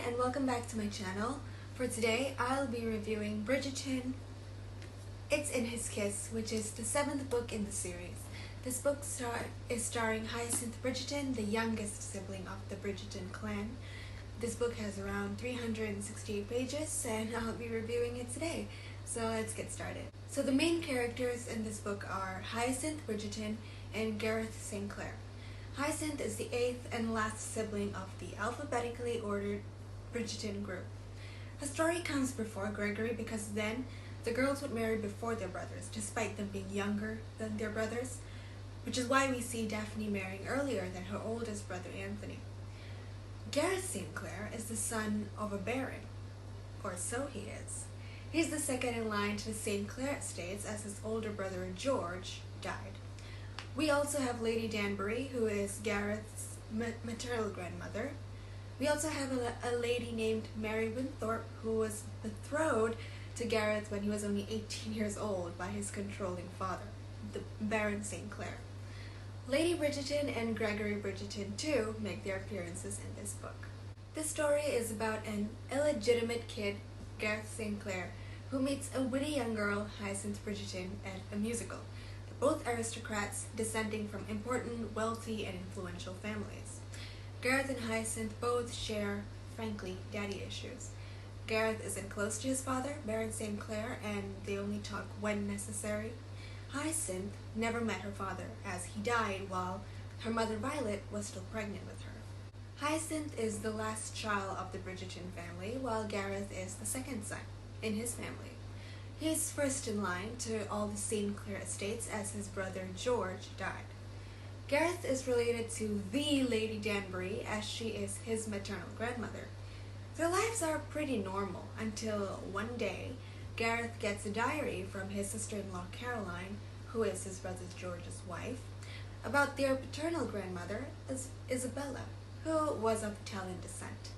and welcome back to my channel. For today, I'll be reviewing Bridgerton. It's in His Kiss, which is the 7th book in the series. This book is starring Hyacinth Bridgerton, the youngest sibling of the Bridgerton clan. This book has around 368 pages and I'll be reviewing it today. So let's get started. So the main characters in this book are Hyacinth Bridgerton and Gareth St. Clair. Hyacinth is the 8th and last sibling of the alphabetically ordered Bridgerton group. The story comes before Gregory because then the girls would marry before their brothers, despite them being younger than their brothers, which is why we see Daphne marrying earlier than her oldest brother Anthony. Gareth St. Clair is the son of a baron, or so he is. He's the second in line to the St. Clair estates as his older brother George died. We also have Lady Danbury, who is Gareth's maternal grandmother. We also have a lady named Mary Winthorpe, who was betrothed to Gareth when he was only 18 years old by his controlling father, the Baron St. Clair. Lady Bridgerton and Gregory Bridgerton too make their appearances in this book. This story is about an illegitimate kid, Gareth St. Clair, who meets a witty young girl, Hyacinth Bridgerton, at a musical. Both aristocrats descending from important, wealthy, and influential families. Gareth and Hyacinth both share, frankly, daddy issues. Gareth isn't close to his father, Baron St. Clair, and they only talk when necessary. Hyacinth never met her father, as he died while her mother Violet was still pregnant with her. Hyacinth is the last child of the Bridgerton family, while Gareth is the second son in his family. He's first in line to all the St. Clair estates as his brother George died. Gareth is related to the Lady Danbury as she is his maternal grandmother. Their lives are pretty normal until one day Gareth gets a diary from his sister-in-law Caroline, who is his brother George's wife, about their paternal grandmother, Isabella, who was of Italian descent.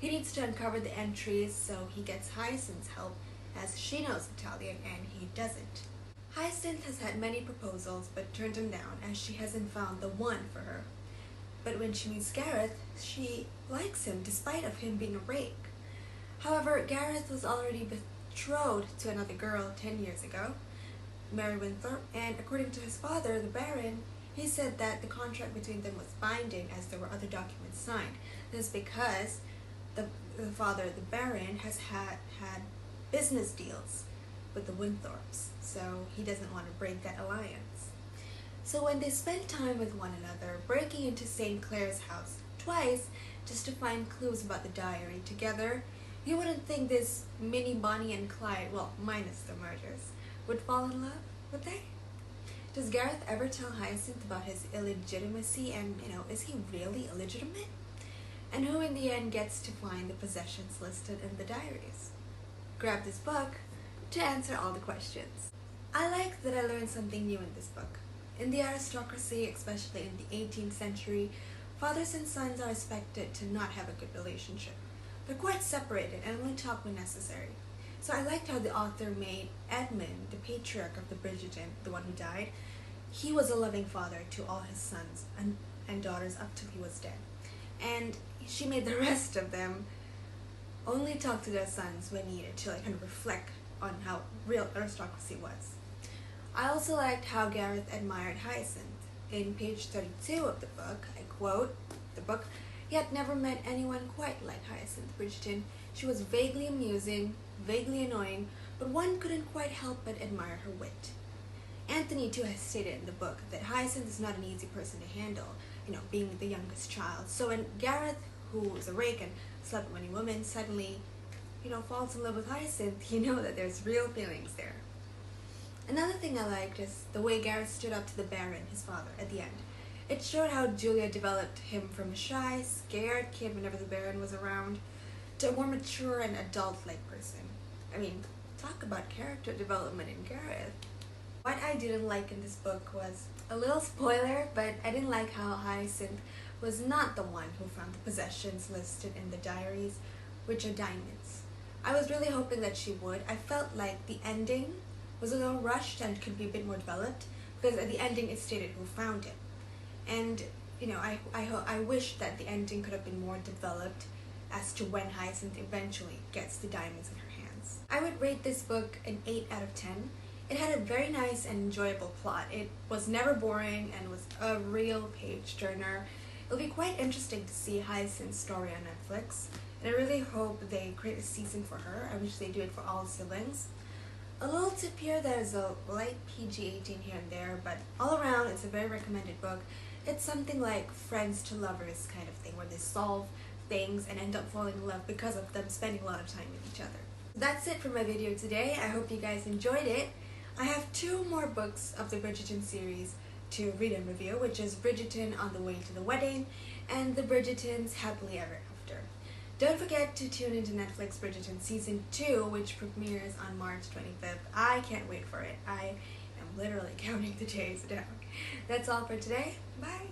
He needs to uncover the entries, so he gets Hyacinth's help as she knows Italian and he doesn't. Hyacinth has had many proposals but turned them down as she hasn't found the one for her. But when she meets Gareth, she likes him despite of him being a rake. However, Gareth was already betrothed to another girl 10 years ago, Mary Winthorpe, and according to his father, the Baron, he said that the contract between them was binding as there were other documents signed. This is because the father, the Baron, has had business deals with the Winthorpes, so he doesn't want to break that alliance. So when they spend time with one another, breaking into St. Clair's house twice just to find clues about the diary together, you wouldn't think this mini Bonnie and Clyde, well, minus the murders, would fall in love, would they? Does Gareth ever tell Hyacinth about his illegitimacy and, is he really illegitimate? And who in the end gets to find the possessions listed in the diaries? Grab this book to answer all the questions. I like that I learned something new in this book. In the aristocracy, especially in the 18th century, fathers and sons are expected to not have a good relationship. They're quite separated and only talk when necessary. So I liked how the author made Edmund, the patriarch of the Bridgerton, the one who died, he was a loving father to all his sons and daughters up till he was dead. And she made the rest of them only talk to their sons when needed to kind of reflect on how real aristocracy was. I also liked how Gareth admired Hyacinth. In page 32 of the book, I quote the book, "He had never met anyone quite like Hyacinth Bridgerton. She was vaguely amusing, vaguely annoying, but one couldn't quite help but admire her wit." Anthony too has stated in the book that Hyacinth is not an easy person to handle, being the youngest child. So when Gareth, who is a rake and slept with many women, suddenly, falls in love with Hyacinth, you know that there's real feelings there. Another thing I liked is the way Gareth stood up to the Baron, his father, at the end. It showed how Julia developed him from a shy, scared kid whenever the Baron was around, to a more mature and adult-like person. I mean, talk about character development in Gareth. What I didn't like in this book was a little spoiler, but I didn't like how Hyacinth was not the one who found the possessions listed in the diaries, which are diamonds. I was really hoping that she would. I felt like the ending was a little rushed and could be a bit more developed, because at the ending it stated who found it. And, I wish that the ending could have been more developed as to when Hyacinth eventually gets the diamonds in her hands. I would rate this book an 8 out of 10. It had a very nice and enjoyable plot. It was never boring and was a real page turner. It'll be quite interesting to see Hyacinth's story on Netflix, and I really hope they create a season for her. I wish they do it for all the siblings. A little tip here, there's a light PG-18 here and there, but all around it's a very recommended book. It's something like friends to lovers kind of thing, where they solve things and end up falling in love because of them spending a lot of time with each other. That's it for my video today. I hope you guys enjoyed it. I have 2 more books of the Bridgerton series to read and review, which is Bridgerton On the Way to the Wedding and the Bridgertons Happily Ever After. Don't forget to tune into Netflix Bridgerton Season 2, which premieres on March 25th. I can't wait for it. I am literally counting the days down. That's all for today. Bye!